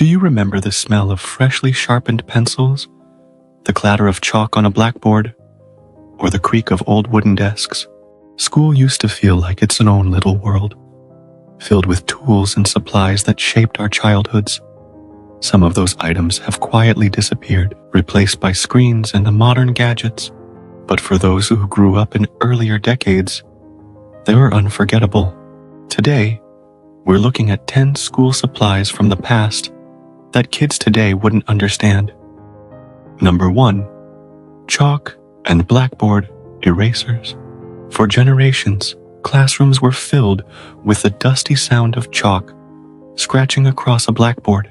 Do you remember the smell of freshly sharpened pencils, the clatter of chalk on a blackboard, or the creak of old wooden desks? School used to feel like its own little world, filled with tools and supplies that shaped our childhoods. Some of those items have quietly disappeared, replaced by screens and modern gadgets. But for those who grew up in earlier decades, they were unforgettable. Today, we're looking at 10 school supplies from the past that kids today wouldn't understand. Number 1. Chalk and blackboard erasers. For generations, classrooms were filled with the dusty sound of chalk scratching across a blackboard.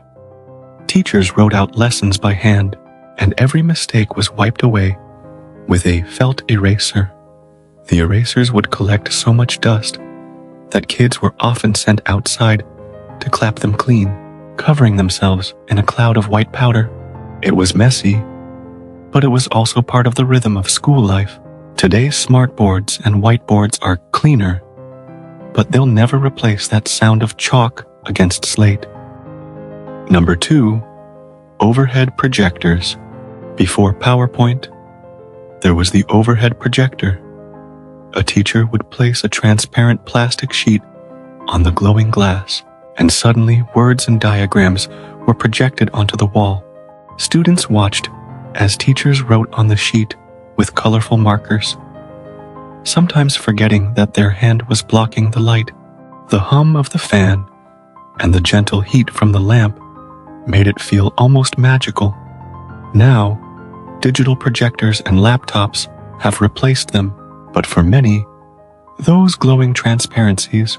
Teachers wrote out lessons by hand, and every mistake was wiped away with a felt eraser. The erasers would collect so much dust that kids were often sent outside to clap them clean, covering themselves in a cloud of white powder. It was messy, but it was also part of the rhythm of school life. Today's smartboards and whiteboards are cleaner, but they'll never replace that sound of chalk against slate. Number 2. Overhead projectors. Before PowerPoint, there was the overhead projector. A teacher would place a transparent plastic sheet on the glowing glass, and suddenly words and diagrams were projected onto the wall. Students watched as teachers wrote on the sheet with colorful markers, sometimes forgetting that their hand was blocking the light. The hum of the fan and the gentle heat from the lamp made it feel almost magical. Now, digital projectors and laptops have replaced them, but for many, those glowing transparencies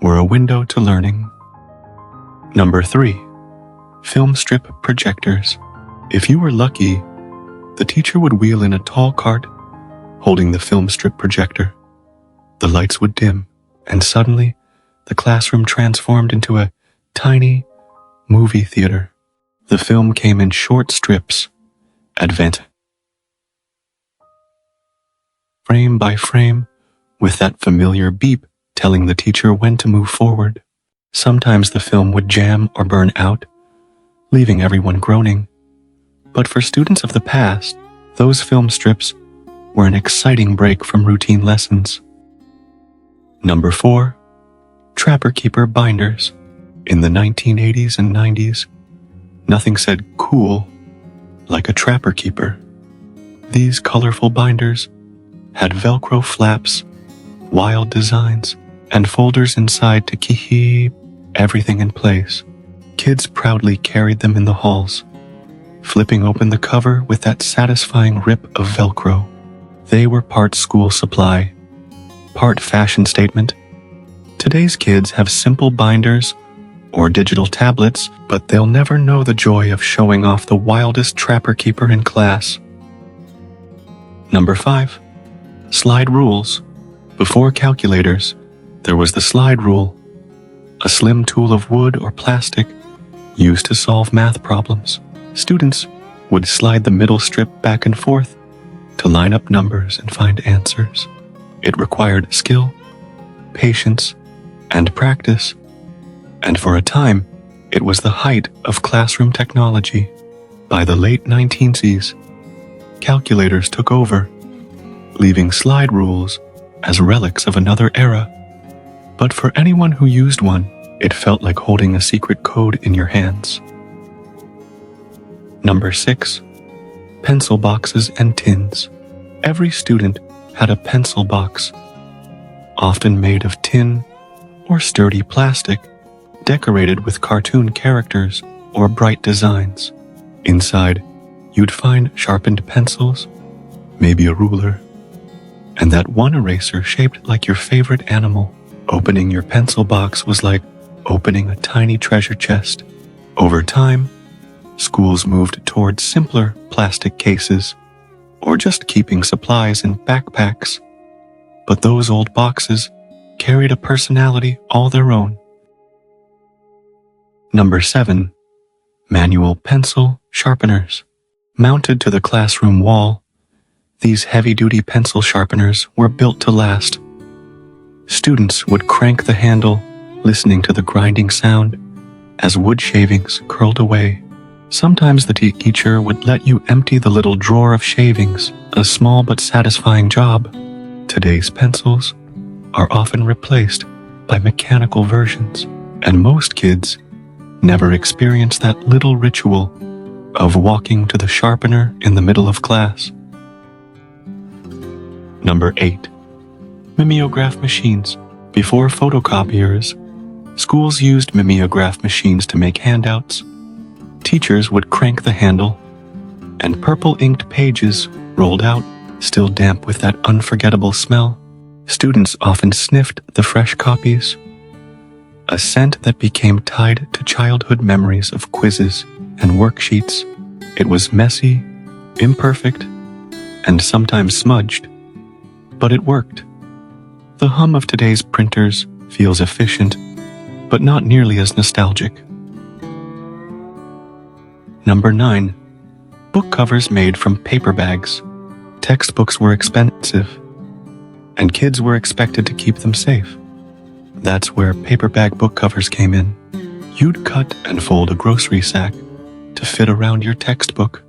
were a window to learning. Number 3. Film strip projectors. If you were lucky, the teacher would wheel in a tall cart holding the film strip projector. The lights would dim, and suddenly the classroom transformed into a tiny movie theater. The film came in short strips, advanced frame by frame, with that familiar beep telling the teacher when to move forward. Sometimes the film would jam or burn out, leaving everyone groaning. But for students of the past, those film strips were an exciting break from routine lessons. Number 4. Trapper Keeper binders. In the 1980s and 90s, nothing said cool like a Trapper Keeper. These colorful binders had Velcro flaps, wild designs, and folders inside to keep everything in place. Kids proudly carried them in the halls, flipping open the cover with that satisfying rip of Velcro. They were part school supply, part fashion statement. Today's kids have simple binders or digital tablets, but they'll never know the joy of showing off the wildest Trapper Keeper in class. Number 5. Slide rules. Before calculators, there was the slide rule, a slim tool of wood or plastic used to solve math problems. Students would slide the middle strip back and forth to line up numbers and find answers. It required skill, patience, and practice. And for a time, it was the height of classroom technology. By the late 1960s, calculators took over, leaving slide rules as relics of another era. But for anyone who used one, it felt like holding a secret code in your hands. Number 6. Pencil boxes and tins. Every student had a pencil box, often made of tin or sturdy plastic, decorated with cartoon characters or bright designs. Inside, you'd find sharpened pencils, maybe a ruler, and that one eraser shaped like your favorite animal. Opening your pencil box was like opening a tiny treasure chest. Over time, schools moved toward simpler plastic cases, or just keeping supplies in backpacks. But those old boxes carried a personality all their own. Number 7. Manual pencil sharpeners. Mounted to the classroom wall, these heavy-duty pencil sharpeners were built to last. Students would crank the handle, listening to the grinding sound, as wood shavings curled away. Sometimes the teacher would let you empty the little drawer of shavings, a small but satisfying job. Today's pencils are often replaced by mechanical versions, and most kids never experience that little ritual of walking to the sharpener in the middle of class. Number 8. Mimeograph machines. Before photocopiers, schools used mimeograph machines to make handouts. Teachers would crank the handle, and purple inked pages rolled out, still damp with that unforgettable smell. Students often sniffed the fresh copies, a scent that became tied to childhood memories of quizzes and worksheets. It was messy, imperfect, and sometimes smudged, but it worked. The hum of today's printers feels efficient, but not nearly as nostalgic. Number 9. Book covers made from paper bags. Textbooks were expensive, and kids were expected to keep them safe. That's where paper bag book covers came in. You'd cut and fold a grocery sack to fit around your textbook,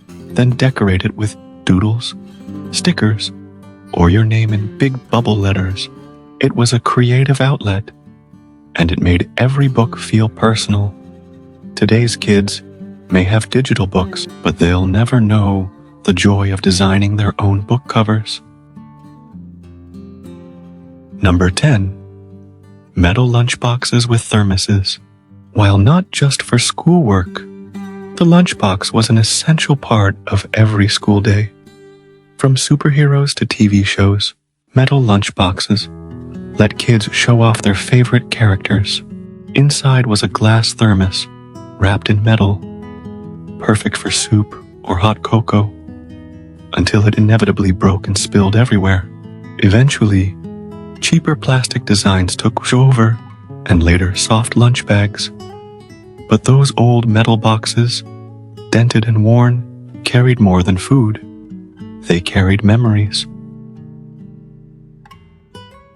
then decorate it with doodles, stickers, or your name in big bubble letters. It was a creative outlet, and it made every book feel personal. Today's kids may have digital books, but they'll never know the joy of designing their own book covers. Number 10. Metal lunchboxes with thermoses. While not just for schoolwork, the lunchbox was an essential part of every school day. From superheroes to TV shows, metal lunchboxes let kids show off their favorite characters. Inside was a glass thermos wrapped in metal, perfect for soup or hot cocoa, until it inevitably broke and spilled everywhere. Eventually, cheaper plastic designs took over, and later soft lunch bags. But those old metal boxes, dented and worn, carried more than food. They carried memories.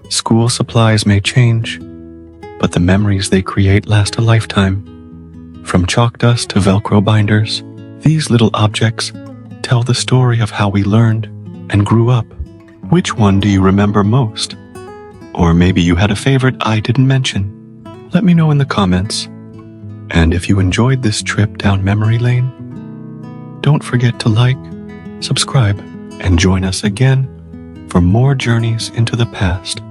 School supplies may change, but the memories they create last a lifetime. From chalk dust to Velcro binders, these little objects tell the story of how we learned and grew up. Which one do you remember most? Or maybe you had a favorite I didn't mention. Let me know in the comments. And if you enjoyed this trip down memory lane, don't forget to like, subscribe, and join us again for more journeys into the past.